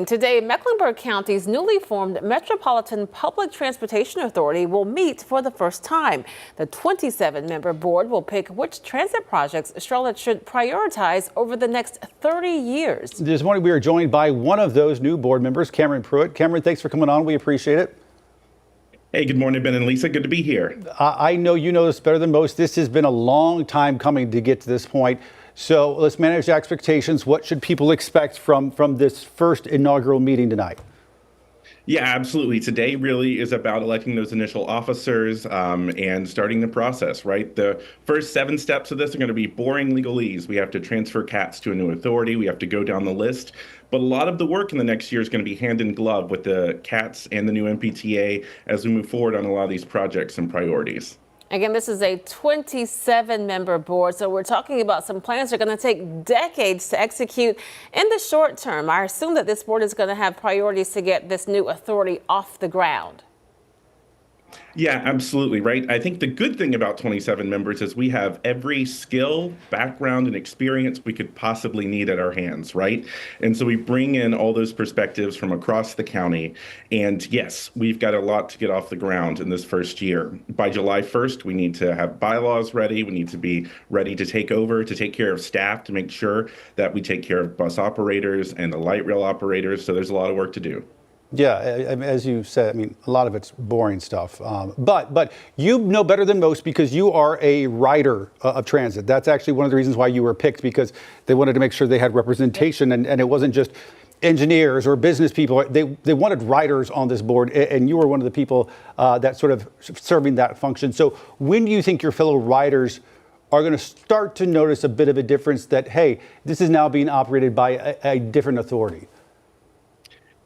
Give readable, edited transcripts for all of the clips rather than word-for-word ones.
Today, Mecklenburg County's newly formed Metropolitan Public Transportation Authority will meet for the first time. The 27-member board will pick which transit projects Charlotte should prioritize over the next 30 years. This morning, we are joined by one of those new board members, Pruette. Cameron, thanks for coming on. We appreciate it. Hey, good morning, Ben and Lisa. Good to be here. I know you know this better than most. This has been a long time coming to get to this point. So let's manage expectations. What should people expect from this first inaugural meeting tonight? Yeah, absolutely. Today really is about electing those initial officers and starting the process, right? The first 7 steps of this are going to be boring legalese. We have to transfer CATS to a new authority. We have to go down the list. But a lot of the work in the next year is going to be hand in glove with the CATS and the new MPTA as we move forward on a lot of these projects and priorities. Again, this is a 27-member board, so we're talking about some plans that are going to take decades to execute in the short term. I assume that this board is going to have priorities to get this new authority off the ground. Yeah, absolutely, right? I think the good thing about 27 members is we have every skill, background, and experience we could possibly need at our hands, right? And so we bring in all those perspectives from across the county. And yes, we've got a lot to get off the ground in this first year. By July 1st, we need to have bylaws ready. We need to be ready to take over, to take care of staff, to make sure that we take care of bus operators and the light rail operators. So there's a lot of work to do. Yeah, as you said, I mean, a lot of it's boring stuff. But you know better than most because you are a rider of transit. That's actually one of the reasons why you were picked, because they wanted to make sure they had representation and it wasn't just engineers or business people. They wanted riders on this board, and you were one of the people that sort of serving that function. So when do you think your fellow riders are going to start to notice a bit of a difference that, hey, this is now being operated by a different authority?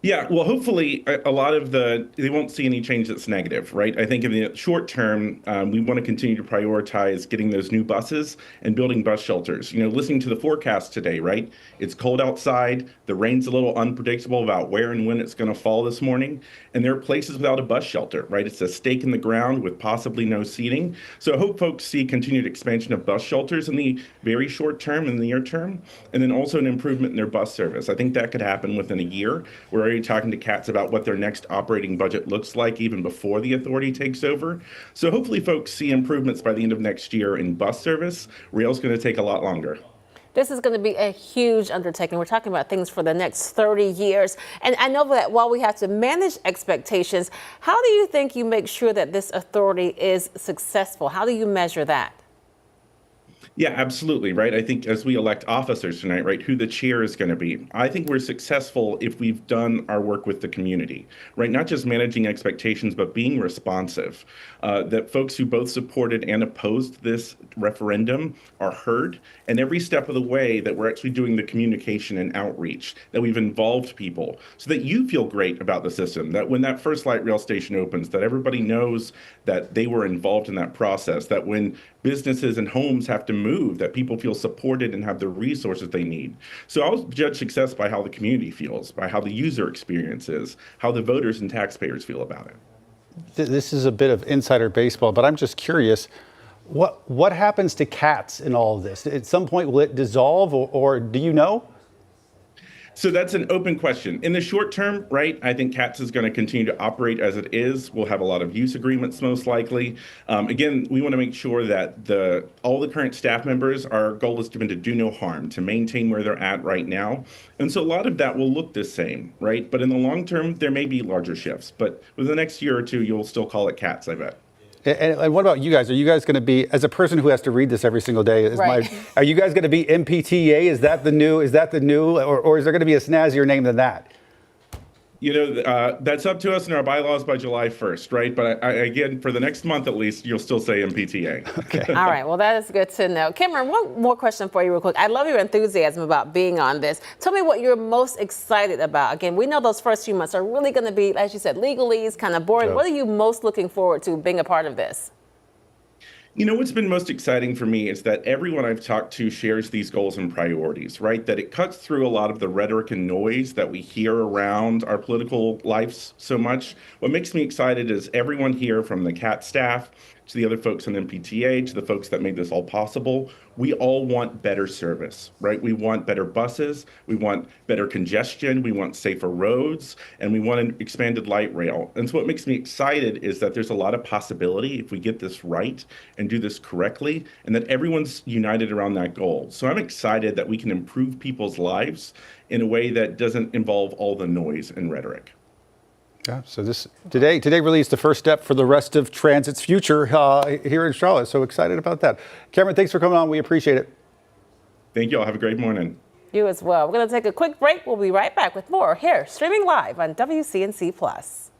Yeah, well, hopefully a lot of they won't see any change that's negative, right? I think in the short term, we want to continue to prioritize getting those new buses and building bus shelters. You know, listening to the forecast today, right? It's cold outside. The rain's a little unpredictable about where and when it's going to fall this morning. And there are places without a bus shelter, right? It's a stake in the ground with possibly no seating. So I hope folks see continued expansion of bus shelters in the very short term and the near term, and then also an improvement in their bus service. I think that could happen within a year. We're already talking to CATS about what their next operating budget looks like even before the authority takes over. So hopefully folks see improvements by the end of next year in bus service. Rail's going to take a lot longer. This is going to be a huge undertaking. We're talking about things for the next 30 years. And I know that while we have to manage expectations, how do you think you make sure that this authority is successful? How do you measure that? Yeah, absolutely, right? I think as we elect officers tonight, right, who the chair is going to be, I think we're successful if we've done our work with the community, right? Not just managing expectations, but being responsive. That folks who both supported and opposed this referendum are heard, and every step of the way that we're actually doing the communication and outreach, that we've involved people so that you feel great about the system, that when that first light rail station opens, that everybody knows that they were involved in that process, that when businesses and homes have to move, that people feel supported and have the resources they need. So I'll judge success by how the community feels, by how the user experience is, how the voters and taxpayers feel about it. This is a bit of insider baseball, but I'm just curious, what happens to CATS in all of this? At some point, will it dissolve, or do you know? So that's an open question. In the short term, right, I think CATS is going to continue to operate as it is. We'll have a lot of use agreements most likely. Again, we want to make sure that all the current staff members, our goal is to do no harm, to maintain where they're at right now. And so a lot of that will look the same, right? But in the long term, there may be larger shifts. But within the next year or two, you'll still call it CATS, I bet. And what about you guys? Are you guys going to be, as a person who has to read this every single day, are you guys going to be MPTA? Is that the new, or is there going to be a snazzier name than that? You know, that's up to us in our bylaws by July 1st, right? But again, for the next month at least, you'll still say MPTA. Okay. All right. Well, that is good to know. Cameron, one more question for you real quick. I love your enthusiasm about being on this. Tell me what you're most excited about. Again, we know those first few months are really going to be, as you said, legalese, kind of boring. Yep. What are you most looking forward to being a part of this? You know, what's been most exciting for me is that everyone I've talked to shares these goals and priorities, right? That it cuts through a lot of the rhetoric and noise that we hear around our political lives so much. What makes me excited is everyone here, from the CAT staff to the other folks on MPTA, to the folks that made this all possible. We all want better service, right? We want better buses, we want better congestion, we want safer roads, and we want an expanded light rail. And so what makes me excited is that there's a lot of possibility if we get this right and do this correctly, and that everyone's united around that goal. So I'm excited that we can improve people's lives in a way that doesn't involve all the noise and rhetoric. Yeah, so today really is the first step for the rest of transit's future here in Charlotte. So excited about that. Cameron, thanks for coming on. We appreciate it. Thank you all. Have a great morning. You as well. We're going to take a quick break. We'll be right back with more here, streaming live on WCNC Plus.